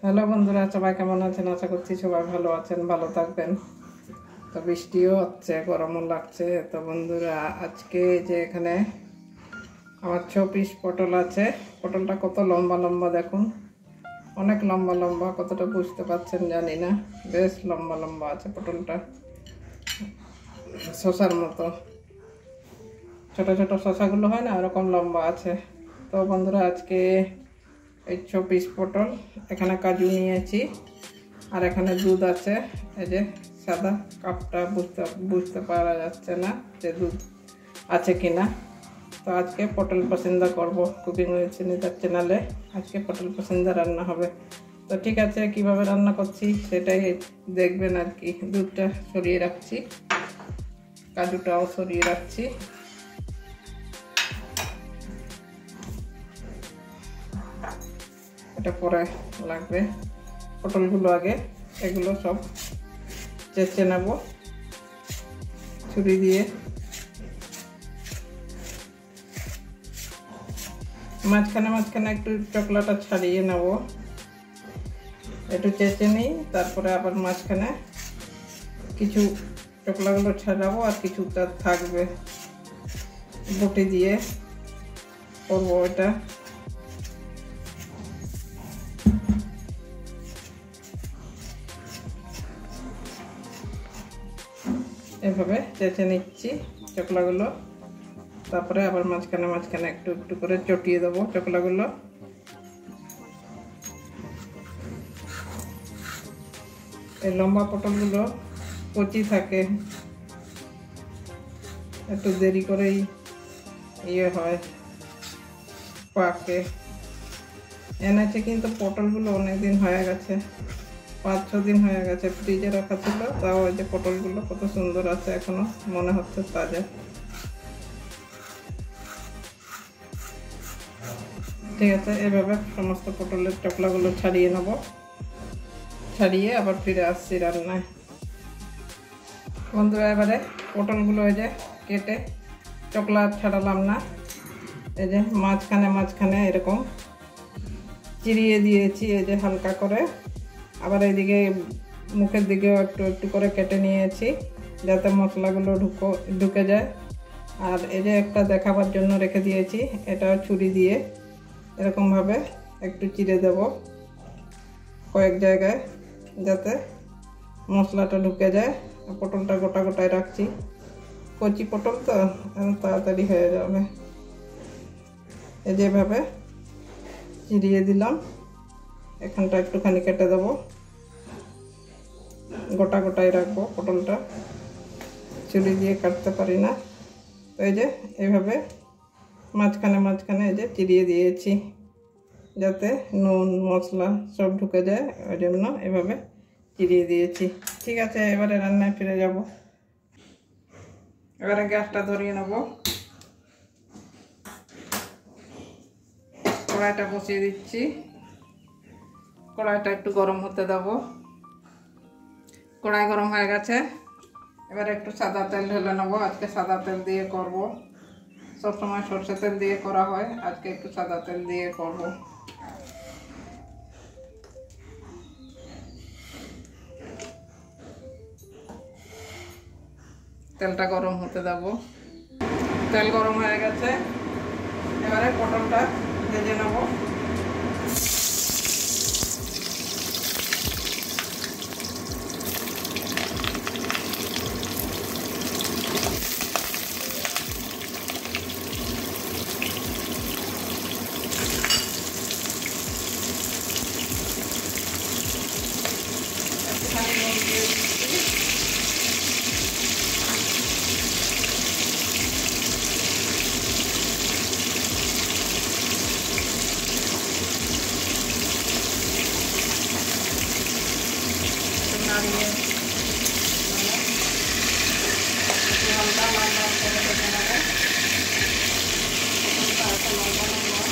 Hello বন্ধুরা, সবাই কেমন আছেন? আশা করছি সবাই ভালো আছেন, ভালো থাকবেন। তো বৃষ্টিও হচ্ছে, গরমও লাগছে। তো বন্ধুরা, আজকে যে এখানে আমার 6 পিস পটল আছে। পটলটা কত লম্বা লম্বা দেখুন, অনেক লম্বা লম্বা। কতটা বুঝতে পারছেন জানি না, বেশ লম্বা লম্বা আছে পটলটা, শশার মতো। ছোট ছোট শশাগুলো হয় না, ওরকম লম্বা আছে। তো বন্ধুরা, আজকে এই 6 পিস পটল, এখানে কাজু নিয়েছি, আর এখানে দুধ আছে। এই যে সাদা কাপটা বুঝতে পারা যাচ্ছে না যে দুধ আছে কিনা। তো আজকে পটল পছন্দ করব কুকিং উইথ সুনিতার চ্যানেলে। আজকে পটল পছন্দ রান্না হবে। তো ঠিক আছে, কিভাবে রান্না করছি সেটাই দেখবেন আর কি। দুধটা সরিয়ে রাখছি, কাজুটাও সরিয়ে রাখছি। এটা পরে লাগবে। পটলগুলো আগে এগুলো সব চেঁচে নেব ছুরি দিয়ে। মাঝখানে মাঝখানে একটু চকলাটা ছাড়িয়ে নেব, একটু চেঁচে নিই। তারপরে আবার মাঝখানে কিছু চকলাগুলো ছাড়াবো, আর কিছুটা থাকবে। বটি দিয়ে করবো এটা। এভাবে চেঁচে নিচ্ছি চকলাগুলো। তারপরে আবার মাঝখানে মাঝখানে একটু একটু করে চটিয়ে দেবো চকলাগুলো। এই লম্বা পটলগুলো কচি থাকে, একটু দেরি করেই হয়, পাকে। এনেছে কিন্তু পটলগুলো অনেকদিন হয়ে গেছে, 5-6 দিন হয়ে গেছে ফ্রিজে রাখা ছিল। তাও ওই যে পটলগুলো কত সুন্দর আছে, এখনো মনে হচ্ছে তাজা। ঠিক আছে, এভাবে সমস্ত পটলের চকলাগুলো ছাড়িয়ে নেব। ছাড়িয়ে আবার ফিরে আসছি রান্নায়। বন্ধুরা, এবারে পটলগুলো এই যে কেটে চকলা ছাড়ালাম না, এই যে মাঝখানে মাঝখানে এরকম চিরিয়ে দিয়েছি, এই যে হালকা করে। আবার এইদিকে মুখের দিকেও একটু একটু করে কেটে নিয়েছি, যাতে মশলাগুলো ঢুকে যায়। আর এই যে একটা দেখাবার জন্য রেখে দিয়েছি, এটাও ছুরি দিয়ে এরকমভাবে একটু চিরে দেব কয়েক জায়গায়, যাতে মশলাটা ঢুকে যায়। পটলটা গোটা গোটায় রাখছি, কচি পটল তো তাড়াতাড়ি হয়ে যাবে। এই যেভাবে চিরিয়ে দিলাম, এখানটা একটুখানি কেটে দেবো, গোটা গোটাই রাখবো পটলটা, ছুরি দিয়ে কাটতে পারি না। তো এই যে এইভাবে মাঝখানে মাঝখানে এই যে চিরিয়ে দিয়েছি, যাতে নুন মশলা সব ঢুকে যায়, ওই জন্য এভাবে চিরিয়ে দিয়েছি। ঠিক আছে, এবারে রান্নায় ফিরে যাব। এবারে গ্যাসটা ধরিয়ে নেব, কড়াইটা বসিয়ে দিচ্ছি। কড়াইটা একটু গরম হতে দেব। কড়াই গরম হয়ে গেছে, এবারে একটু সাদা তেল ঢেলে নেবো। আজকে সাদা তেল দিয়ে করব, সবসময় সরষে তেল দিয়ে করা হয়, আজকে একটু সাদা তেল দিয়ে করব। তেলটা গরম হতে দেব। তেল গরম হয়ে গেছে, এবারে পটলটা ভেজে নেব। একটুখানি নুন দিয়ে দিচ্ছি। নাড়িয়ে একটু হালকা লাল লাল করে ভেজে নেব। পটলটা এত লম্বা লম্বা।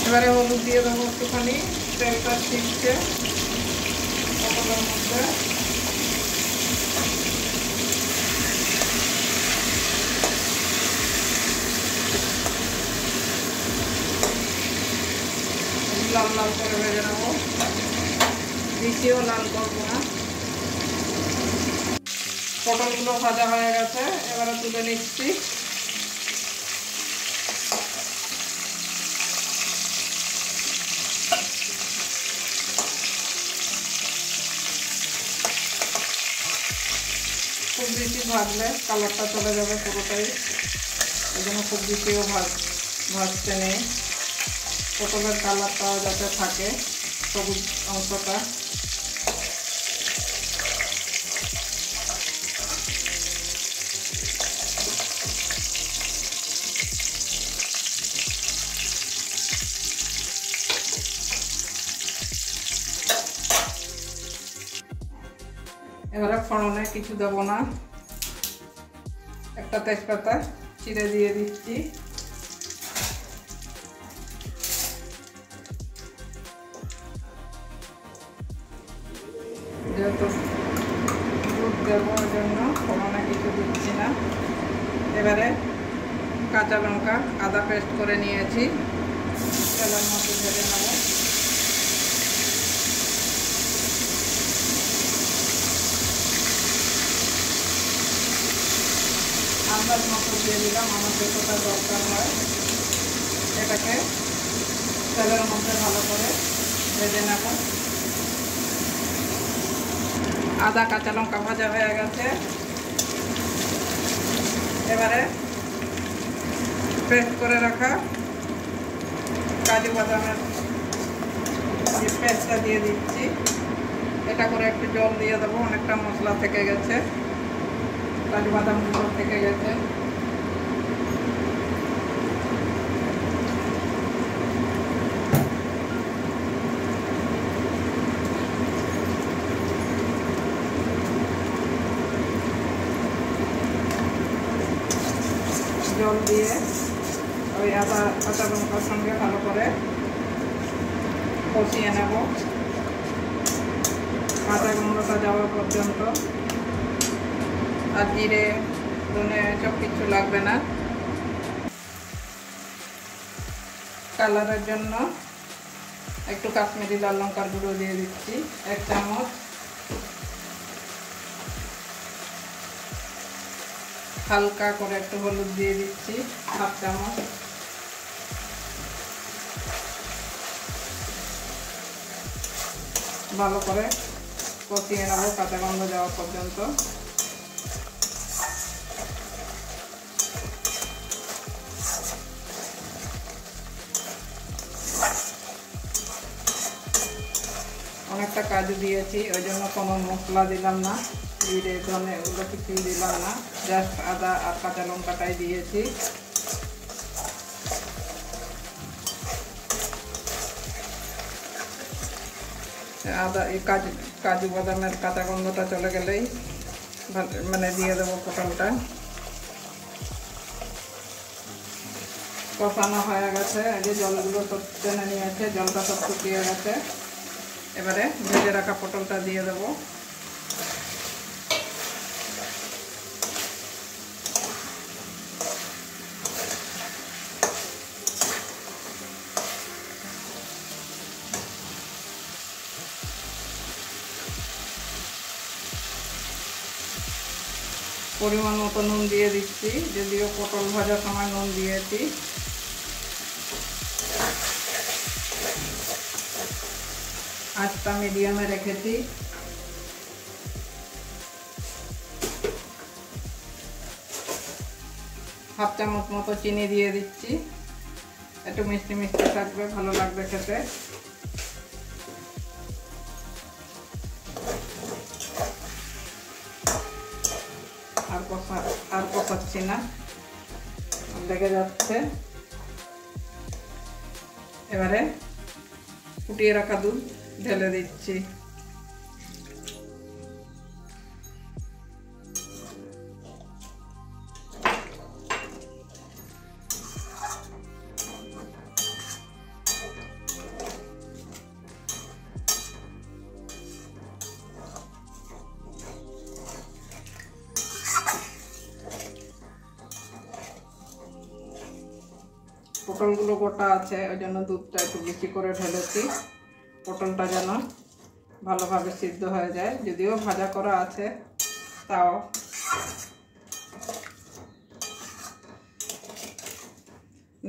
এবারে হলুদ দিয়ে দেবো একটুখানি, তেলটা ছিটছে পটলের মধ্যে। লাল লাল করে ভেজে নেব, বেশিও লাল করবো না। পটলগুলো ভাজা হয়ে গেছে, এবারে তুলে নিচ্ছি। খুব বেশি ভাজলে কালারটা চলে যাবে পুরোটাই, এই জন্য খুব বেশিও ভাজতে নেই। পটলের কালারটাও যাতে থাকে, সবুজ অংশটা। এবারে ফোড়নে কিছু দেবো না, একটা তেজপাতা চিড়ে দিয়ে দিচ্ছি। যেহেতু দুধ দেবো ওই জন্য ফোড়নে কিছু দিচ্ছি না। এবারে কাঁচা লঙ্কা আদা পেস্ট করে নিয়েছি, তেলের মধ্যে ভেজে নেব। আন্দাজ মতো দিয়ে দিলাম, আমার যতটা দরকার হয়। এটাকে তেলের মধ্যে ভালো করে ভেজে নেব। আদা কাঁচা লঙ্কা ভাজা হয়ে গেছে, এবারে পেস্ট করে রাখা কাজু বাদামের যে পেস্টটা দিয়ে দিচ্ছি। এটা করে একটু জল দিয়ে দেবো, অনেকটা মশলা থেকে গেছে, কাজু বাদামগুলো থেকে গেছে। জল দিয়ে ওই আদা কাঁচা লঙ্কার সঙ্গে ভালো করে কষিয়ে নেব, কাঁচা গন্ধটা যাওয়া পর্যন্ত। আর জিরে ধনে সব কিছু লাগবে না। কালারের জন্য একটু কাশ্মীরি লাল লঙ্কার গুঁড়ো দিয়ে দিচ্ছি 1 চামচ। হালকা করে একটু হলুদ দিয়ে দিচ্ছি 1/2 চামচ। ভালো করে কষিয়ে নেব কাঁচা গন্ধ যাওয়া পর্যন্ত। অনেকটা কাজু দিয়েছি, ওই জন্য কোনো মশলা দিলাম না, জিরে ধনে ওগুলো কিছুই দিলাম না, জাস্ট আদা আর কাঁচা লঙ্কাটাই দিয়েছি। আদা এই কাজু বাদামের কাঁচা গন্ধটা চলে গেলেই মানে দিয়ে দেবো পটলটা। কষানো হয়ে গেছে, এই যে জলগুলো সব টেনে নিয়েছে, জলটা সব শুকিয়ে গেছে। এবারে ভেজে রাখা পটলটা দিয়ে দেবো। পরিমাণ মতো নুন দিয়ে দিচ্ছি, যদিও পটল ভাজার সময় নুন দিয়েছি। আঁচটা মিডিয়ামে রেখেছি। হাফ চামচ মতো চিনি দিয়ে দিচ্ছি, একটু মিষ্টি মিষ্টি থাকবে, ভালো লাগবে খেতে। আর কষাচ্ছি না, লেগে যাচ্ছে। এবারে ফুটিয়ে রাখা দুধ ঢেলে দিচ্ছি। পটলগুলো গোটা আছে, ওই জন্য দুধটা একটু বেশি করে ঢেলেছি, পটলটা যেন ভালোভাবে সিদ্ধ হয়ে যায়। যদিও ভাজা করা আছে তাও।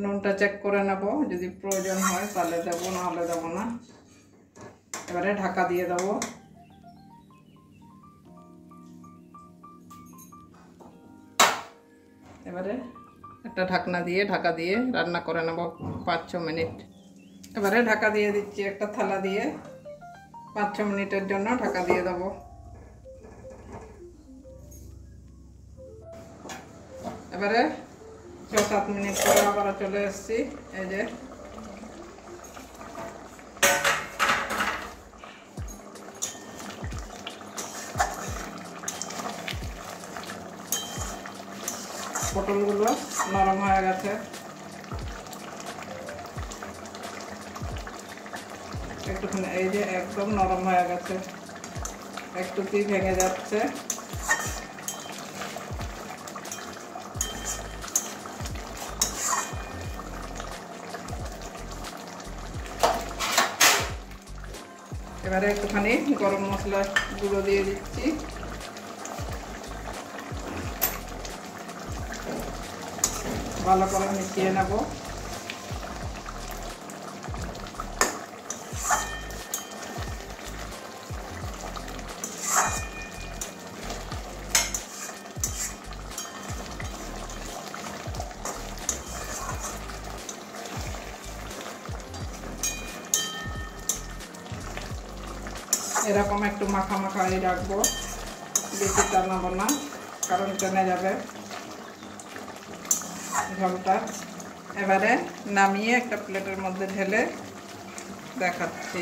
নুনটা চেক করে নেব, যদি প্রয়োজন হয় তাহলে দেবো, না হলে দেবো না। এবারে ঢাকা দিয়ে দেবো। এবারে একটা ঢাকনা দিয়ে ঢাকা দিয়ে রান্না করে নেব 5-6 মিনিট। এবারে ঢাকা দিয়ে দিচ্ছি একটা থালা দিয়ে, 5-6 মিনিটের জন্য ঢাকা দিয়ে দেবো। এবারে 6-7 মিনিট পরে আবার চলে এসেছি। এই যে পটলগুলো নরম হয়ে গেছে, একটুখানি এই যে একদম নরম হয়ে গেছে, একটুতেই ভেঙে যাচ্ছে। এবারে একটুখানি গরম মশলা গুঁড়ো দিয়ে দিচ্ছি। ভালো করে মিশিয়ে নেব। এরকম একটু মাখা মাখাই রাখবো, বেশি টানাবো না, কারণ টেনে যাবে ঝোলটা। এবারে নামিয়ে একটা প্লেটের মধ্যে ঢেলে দেখাচ্ছি।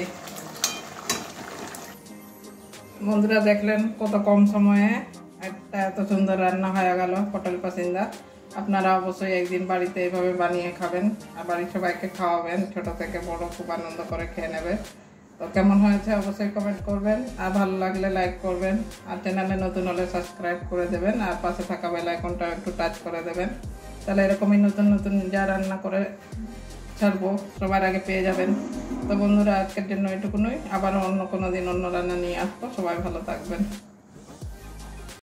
বন্ধুরা দেখলেন কত কম সময়ে একটা এত সুন্দর রান্না হয়ে গেল পটল পাসিন্দা। আপনারা অবশ্যই একদিন বাড়িতে এইভাবে বানিয়ে খাবেন, আর বাড়ির সবাইকে খাওয়াবেন, ছোট থেকে বড় খুব আনন্দ করে খেয়ে নেবে। তো কেমন হয়েছে অবশ্যই কমেন্ট করবেন, আর ভালো লাগলে লাইক করবেন, আর চ্যানেলে নতুন হলে সাবস্ক্রাইব করে দেবেন, আর পাশে থাকা বেল আইকনটা একটু টাচ করে দেবেন। তাহলে এরকমই নতুন নতুন যা রান্না করে ছাড়বো সবার আগে পেয়ে যাবেন। তো বন্ধুরা আজকের জন্য এটুকুনই, আবার অন্য কোনো দিন অন্য রান্না নিয়ে আসবো। সবাই ভালো থাকবেন।